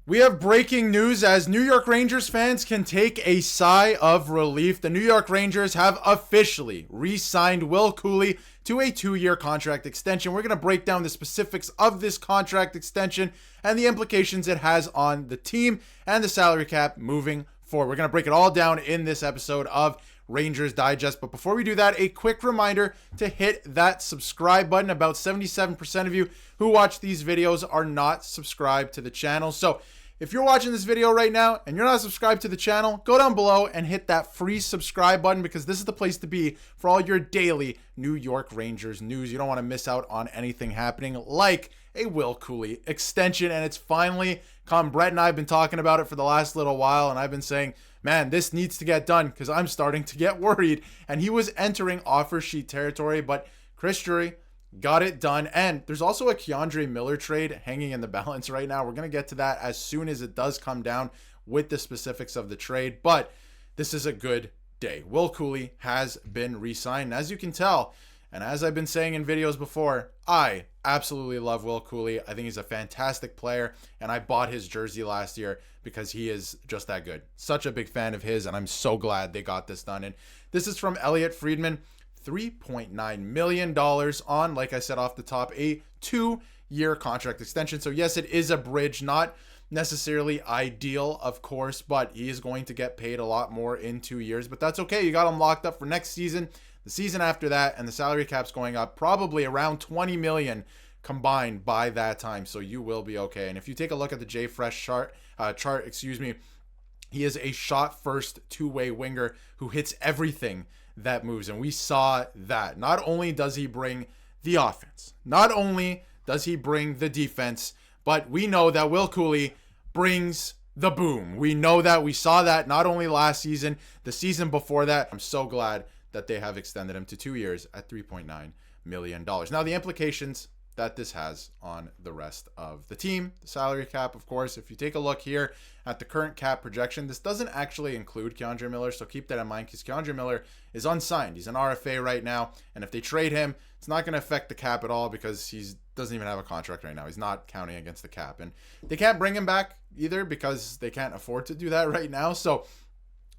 We have breaking news as New York Rangers fans can take a sigh of relief. The New York Rangers have officially re-signed Will Cuylle to a 2-year contract extension. We're going to break down the specifics of this contract extension and the implications it has on the team and the salary cap moving forward. We're going to break it all down in this episode of Rangers Digest. But before we do that, a quick reminder to hit that subscribe button. About 77% of you who watch these videos are not subscribed to the channel. So if you're watching this video right now and you're not subscribed to the channel, go down below and hit that free subscribe button, because this is the place to be for all your daily New York Rangers news. You don't want to miss out on anything happening like a Will Cuylle extension. And it's finally come. Brett and I have been talking about it for the last little while, and I've been saying, man, this needs to get done because I'm starting to get worried. And he was entering offer sheet territory, but Chris Drury got it done. And there's also a K'Andre Miller trade hanging in the balance right now. We're going to get to that as soon as it does come down with the specifics of the trade. But this is a good day. Will Cuylle has been re-signed. As you can tell, and as I've been saying in videos before, I absolutely love Will Cuylle. I think he's a fantastic player, and I bought his jersey last year because he is just that good. Such a big fan of his, and I'm so glad they got this done. And this is from Elliot Friedman. $3.9 million on, like I said off the top, a 2-year contract extension. So yes, it is a bridge, not necessarily ideal, of course, but he is going to get paid a lot more in 2 years. But that's okay. You got him locked up for next season, the season after that, and the salary cap's going up probably around 20 million combined by that time. So you will be okay. And if you take a look at the JFresh chart, he is a shot first two-way winger who hits everything that moves, and we saw that. Not only does he bring the offense, not only does he bring the defense, but we know that Will Cuylle brings the boom. We know that. We saw that not only last season, the season before that. I'm so glad that they have extended him to 2 years at $3.9 million. Now, the implications that this has on the rest of the team, the salary cap, of course. If you take a look here at the current cap projection, this doesn't actually include K'Andre Miller, so keep that in mind because K'Andre Miller is unsigned. He's an RFA right now, and if they trade him, it's not going to affect the cap at all because he doesn't even have a contract right now. He's not counting against the cap, and they can't bring him back either because they can't afford to do that right now. So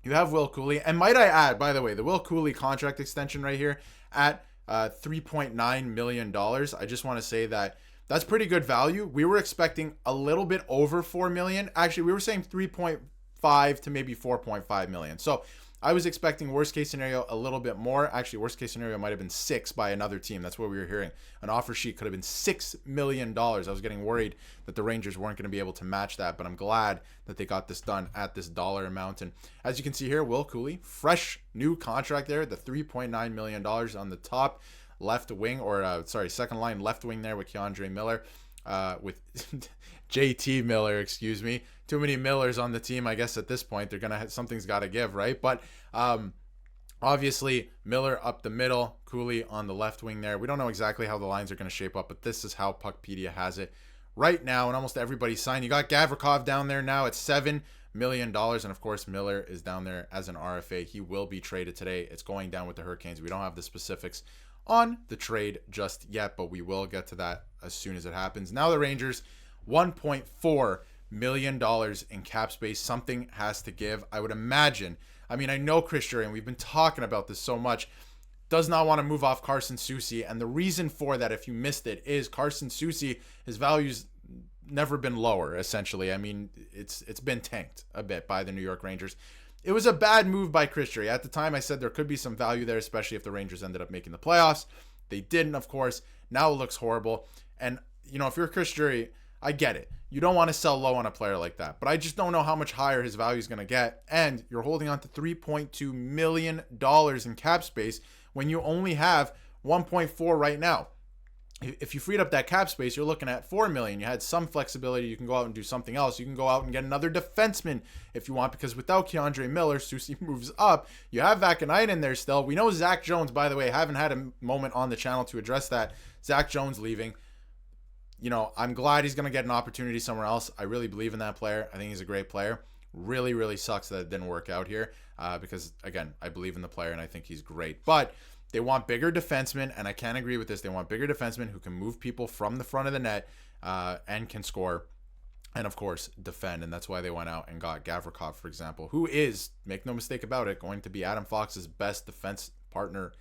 you have Will Cuylle, and might I add, by the way, the Will Cuylle contract extension right here at $3.9 million. I just want to say that that's pretty good value. We were expecting a little bit over 4 million. Actually, we were saying 3.5 to maybe 4.5 million. So I was expecting worst case scenario a little bit more. Actually, worst case scenario might have been 6 by another team. That's what we were hearing. An offer sheet could have been $6 million. I was getting worried that the Rangers weren't going to be able to match that, but I'm glad that they got this done at this dollar amount. And as you can see here, Will Cuylle, fresh new contract there, the $3.9 million on the top left wing, or second line left wing there with K'Andre Miller, with JT Miller, excuse me. Too many Millers on the team, I guess at this point. They're gonna something's got to give, right? But obviously Miller up the middle, Cuylle on the left wing there. We don't know exactly how the lines are going to shape up, but this is how Puckpedia has it right now, and almost everybody's signed. You got Gavrikov down there now at $7 million, and of course Miller is down there as an RFA. He will be traded today. It's going down with the Hurricanes. We don't have the specifics on the trade just yet, but we will get to that as soon as it happens. Now the Rangers, $1.4 million in cap space. Something has to give, I would imagine. I mean, I know Chris Drury, and we've been talking about this so much, does not want to move off Carson Susi, and the reason for that, if you missed it, is Carson Susi, his value's never been lower, essentially. I mean, it's been tanked a bit by the New York Rangers. It was a bad move by Chris Drury. At the time, I said there could be some value there, especially if the Rangers ended up making the playoffs. They didn't, of course. Now it looks horrible. And, you know, if you're Chris Drury, I get it. You don't want to sell low on a player like that. But I just don't know how much higher his value is going to get. And you're holding on to $3.2 million in cap space when you only have 1.4 right now. If you freed up that cap space, you're looking at $4 million. You had some flexibility. You can go out and do something else. You can go out and get another defenseman if you want, because without K'Andre Miller, Susi moves up. You have Vakanainen in there still. We know Zach Jones, by the way, haven't had a moment on the channel to address that. Zach Jones leaving. You know, I'm glad he's going to get an opportunity somewhere else. I really believe in that player. I think he's a great player. Really, really sucks that it didn't work out here because, again, I believe in the player and I think he's great. But they want bigger defensemen, and I can't agree with this. They want bigger defensemen who can move people from the front of the net and can score. and of course defend, and that's why they went out and got Gavrikov, for example, who is, make no mistake about it, going to be Adam Fox's best defense partner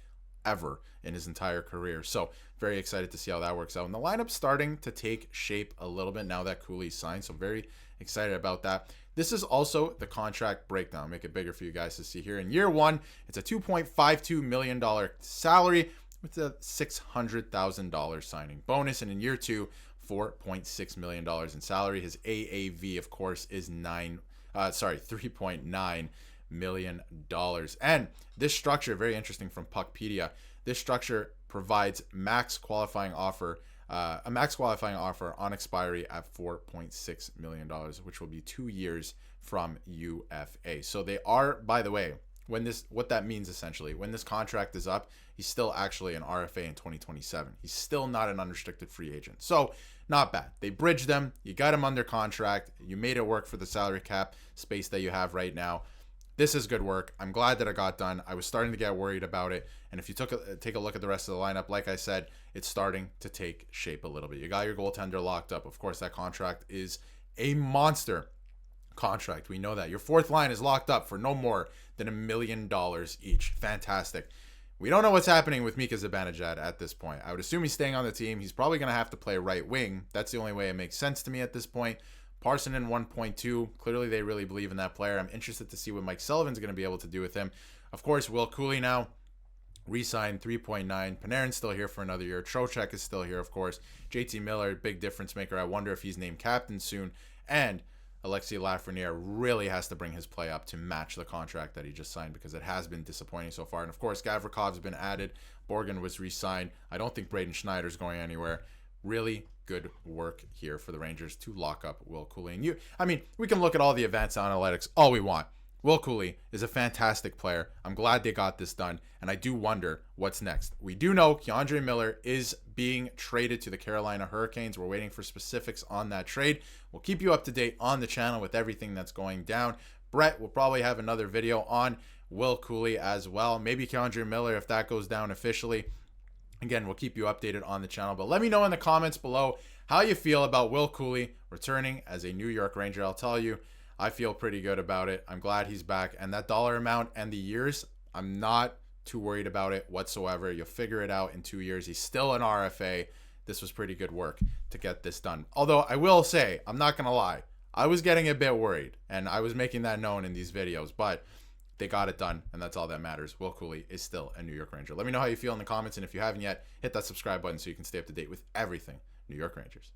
ever in his entire career. So very excited to see how that works out. And the lineup's starting to take shape a little bit now that Cooley's signed, so very excited about that. This is also the contract breakdown. I'll make it bigger for you guys to see here. In year one, it's a $2.52 million salary with a $600,000 signing bonus, and in year two, $4.6 million in salary. His AAV, of course, is $3.9 million. And this structure, very interesting from Puckpedia, this structure provides a max qualifying offer on expiry at $4.6 million, which will be 2 years from UFA. So they are, by the way, what that means essentially, when this contract is up, he's still actually an RFA in 2027. He's still not an unrestricted free agent. So not bad. They bridged them. You got him under contract. You made it work for the salary cap space that you have right now. This is good work. I'm glad that it got done. I was starting to get worried about it. And if you take a look at the rest of the lineup, like I said, it's starting to take shape a little bit. You got your goaltender locked up. Of course, that contract is a monster contract. We know that. Your fourth line is locked up for no more than $1 million each. Fantastic. We don't know what's happening with Mika Zibanejad at this point. I would assume he's staying on the team. He's probably going to have to play right wing. That's the only way it makes sense to me at this point. Parson in 1.2. Clearly, they really believe in that player. I'm interested to see what Mike Sullivan's going to be able to do with him. Of course, Will Cuylle now re-signed 3.9. Panarin's still here for another year. Trocheck is still here, of course. JT Miller, big difference maker. I wonder if he's named captain soon. And Alexis Lafreniere really has to bring his play up to match the contract that he just signed, because it has been disappointing so far. And of course, Gavrikov's been added. Borgen was re-signed. I don't think Braden Schneider's going anywhere. Really good work here for the Rangers to lock up Will Cuylle. And we can look at all the advanced analytics all we want. Will Cuylle is a fantastic player. I'm glad they got this done, and I do wonder what's next. We do know K'Andre Miller is being traded to the Carolina Hurricanes. We're waiting for specifics on that trade. We'll keep you up to date on the channel with everything that's going down. Brett will probably have another video on Will Cuylle as well. Maybe K'Andre Miller if that goes down officially. Again, we'll keep you updated on the channel. But let me know in the comments below how you feel about Will Cuylle returning as a New York Ranger. I'll tell you, I feel pretty good about it. I'm glad he's back. And that dollar amount and the years, I'm not too worried about it whatsoever. You'll figure it out in 2 years. He's still an RFA. This was pretty good work to get this done. Although I will say, I'm not going to lie, I was getting a bit worried, and I was making that known in these videos, but they got it done, and that's all that matters. Will Cuylle is still a New York Ranger. Let me know how you feel in the comments, and if you haven't yet, hit that subscribe button so you can stay up to date with everything New York Rangers.